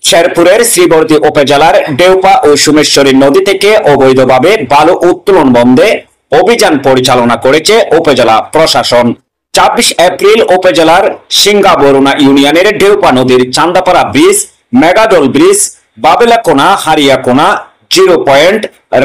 শেরপুরের শ্রীবর্দী উপজেলার ডেউপা ও সোমেশ্বরী নদী থেকে অবৈধভাবে বালু উত্তোলন বন্ধে অভিযান পরিচালনা করেছে উপজেলা প্রশাসন। ২৬ এপ্রিল উপজেলার সিঙ্গাবরুণা ইউনিয়নের ডেউপা নদীর চান্দাপাড়া ব্রিজ, মেগাডোল ব্রিজ, বাবেলাকোনা, হারিয়াকোনা, 0 পয়েন্ট,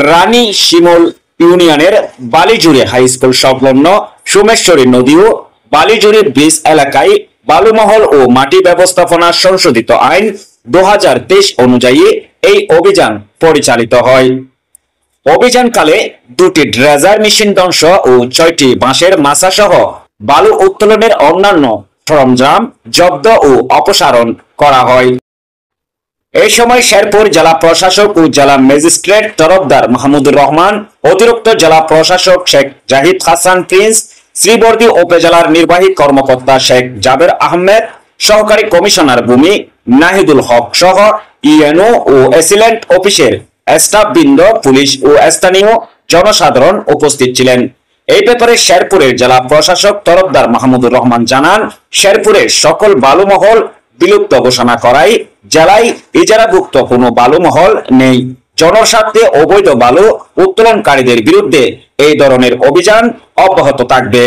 রানী শিমুল ইউনিয়নের বালিজুড়ি হাই স্কুল সংলগ্ন সোমেশ্বরী নদী ও বালিজুড়ি ব্রিজ এলাকায় বালুমহল ও মাটি ব্যবস্থাপনা সংশোধিত আইন ২০২৩ অনুযায়ী এই অভিযান পরিচালিত হয়। অভিযানকালে 2টি ড্রেজার মেশিন ধ্বংস ও 6টি বাঁশের মাচা সহ বালু উত্তোলনের অন্যান্য সরঞ্জাম জব্দ ও অপসারণ করা হয়। এই সময় শেরপুর জেলা প্রশাসক ও জেলা ম্যাজিস্ট্রেট তরফদার মাহমুদুর রহমান, অতিরিক্ত জেলা প্রশাসক শেখ জাহিদ হাসান প্রিন্স, শ্রীবর্দী উপজেলার নির্বাহী কর্মকর্তা শেখ জাবের আহমেদ, সহকারী কমিশনার ভূমি নাহিদুল হক সহ ইএনও ও অ্যাসিস্ট্যান্ট অফিসের স্টাফবৃন্দ, পুলিশ ও স্থানীয় জনসাধারণ উপস্থিত ছিলেন। এই ব্যাপারে শেরপুরের জেলা প্রশাসক তরফদার মাহমুদুর রহমান জানান, শেরপুরের সকল বালুমহল বিলুপ্ত ঘোষণা করায় জেলায় ইজারাভুক্ত কোনো বালুমহল নেই। জনস্বার্থে অবৈধ বালু উত্তোলনকারীদের বিরুদ্ধে এই ধরনের অভিযান অব্যাহত থাকবে।